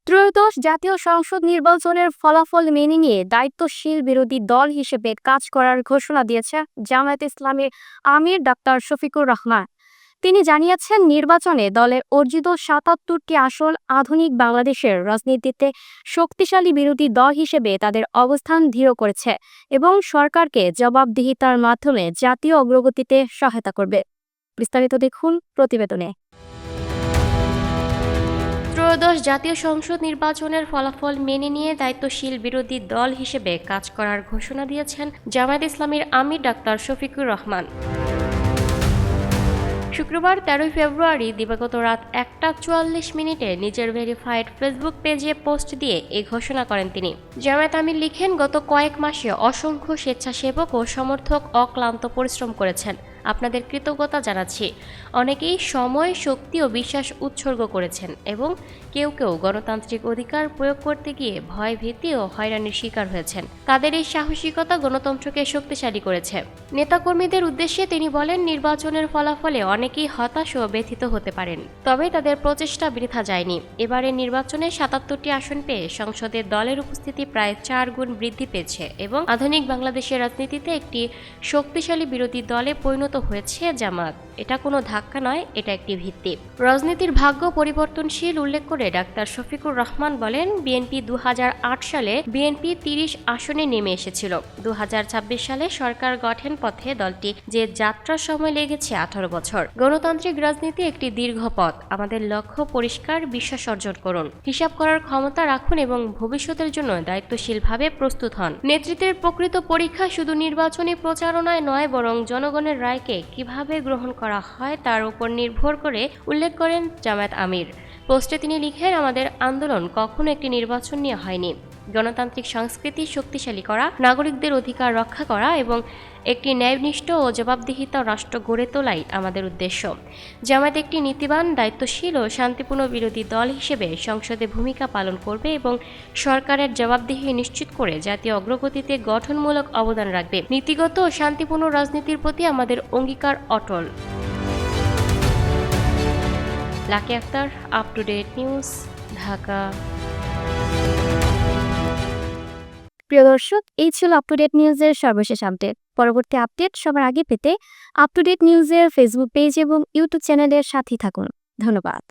ত্রয়োদশ জাতীয় সংসদ নির্বাচনের ফলাফল মেনে নিয়ে দায়িত্বশীল বিরোধী দল হিসেবে কাজ করার ঘোষণা দিয়েছে জামায়াতে ইসলামীর আমির ডাক্তার শফিকুর রহমান। তিনি জানিয়েছেন, নির্বাচনে দলের অর্জিত ৭৭টি আসন আধুনিক বাংলাদেশের রাজনীতিতে শক্তিশালী বিরোধী দল হিসেবে তাদের অবস্থান দৃঢ় করেছে এবং সরকারকে জবাবদিহিতার মাধ্যমে জাতীয় অগ্রগতিতে সহায়তা করবে। বিস্তারিত দেখুন প্রতিবেদনে। ত্রয়োদশ জাতীয় সংসদ নির্বাচনের ফলাফল মেনে নিয়ে দায়িত্বশীল বিরোধী দল হিসেবে কাজ করার ঘোষণা দিয়েছেন জামায়াতে ইসলামীর আমির ডাক্তার শফিকুর রহমান। শুক্রবার ১৩ ফেব্রুয়ারি দিবাগত রাত ১টা ৪৪ নিজের ভেরিফাইড ফেসবুক পেজে পোস্ট দিয়ে এই ঘোষণা করেন তিনি। জামায়াত আমির লিখেন, গত কয়েক মাসে অসংখ্য স্বেচ্ছাসেবক ও সমর্থক অক্লান্ত পরিশ্রম করেছেন। আপনাদের কৃতজ্ঞতা জানাচ্ছি। অনেকেই সময়, শক্তি ও বিশ্বাস উৎসর্গ করেছেন এবং কেউ কেউ গণতান্ত্রিক অধিকার প্রয়োগ করতে গিয়ে ভয়, ভীতি ও হয়রানির শিকার হয়েছেন। তাদের এই সাহসিকতা গণতন্ত্রকে শক্তিশালী করেছে। নেতাকর্মীদের উদ্দেশ্যে তিনি বলেন, নির্বাচনের ফলাফলে অনেকেই হতাশ ও ব্যথিত হতে পারেন, তবে তাদের প্রচেষ্টা বৃথা যায়নি। এবারের নির্বাচনে ৭৭টি আসন পেয়ে সংসদে দলের উপস্থিতি প্রায় ৪ গুণ বৃদ্ধি পেয়েছে এবং আধুনিক বাংলাদেশের রাজনীতিতে একটি শক্তিশালী বিরোধী দলে পরিণত হয়েছে জামাত। এটা কোনো ধাক্কা নয়, এটা একটি ভিত্তি। রাজনীতির ভাগ্য পরিবর্তনশীল উল্লেখ করে ডাক্তার শফিকুর রহমান বলেন, বিএনপি ২০০৮ সালে ৩০ আসনে নেমে এসেছিল। ২০২৬ সালে সরকার গঠন পথে দলটি যে যাত্রার সময় লেগেছে ১৮ বছর। গণতান্ত্রিক রাজনীতি একটি দীর্ঘ পথ। আমাদের লক্ষ্য পরিষ্কার, বিশ্বাস অর্জন করুন, হিসাব করার ক্ষমতা রাখুন এবং ভবিষ্যতের জন্য দায়িত্বশীলভাবে প্রস্তুত হন। নেতৃত্বের প্রকৃত পরীক্ষা শুধু নির্বাচনী প্রচারণায় নয়, বরং জনগণের রায়কে কিভাবে গ্রহণ করা হয় তার উপর নির্ভর করে, উল্লেখ করেন জামায়াত আমির। পোস্টে তিনি লিখেন, আমাদের আন্দোলন কখনো একটি নির্বাচন নিয়ে হয়নি। গণতান্ত্রিক সংস্কৃতি শক্তিশালী করা, নাগরিকদের অধিকার রক্ষা করা এবং একটি ন্যায়নিষ্ঠ ও জবাবদিহিত রাষ্ট্র গড়ে তোলাই আমাদের উদ্দেশ্য। জামায়াত একটি নীতিবান, দায়িত্বশীল ও শান্তিপূর্ণ বিরোধী দল হিসেবে সংসদে ভূমিকা পালন করবে এবং সরকারের জবাবদিহি নিশ্চিত করে জাতীয় অগ্রগতিতে গঠনমূলক অবদান রাখবে। নীতিগত ও শান্তিপূর্ণ রাজনীতির প্রতি আমাদের অঙ্গীকার অটল। Lucky Akhtar, up to date news, Dhaka. প্রিয় দর্শক, এই ছিল আপ টু ডেট নিউজের সর্বশেষ আপডেট। পরবর্তী আপডেট সবার আগে পেতে আপ টু ডেট নিউজের ফেসবুক পেজ এবং ইউটিউব চ্যানেলের সাথেই থাকুন। ধন্যবাদ।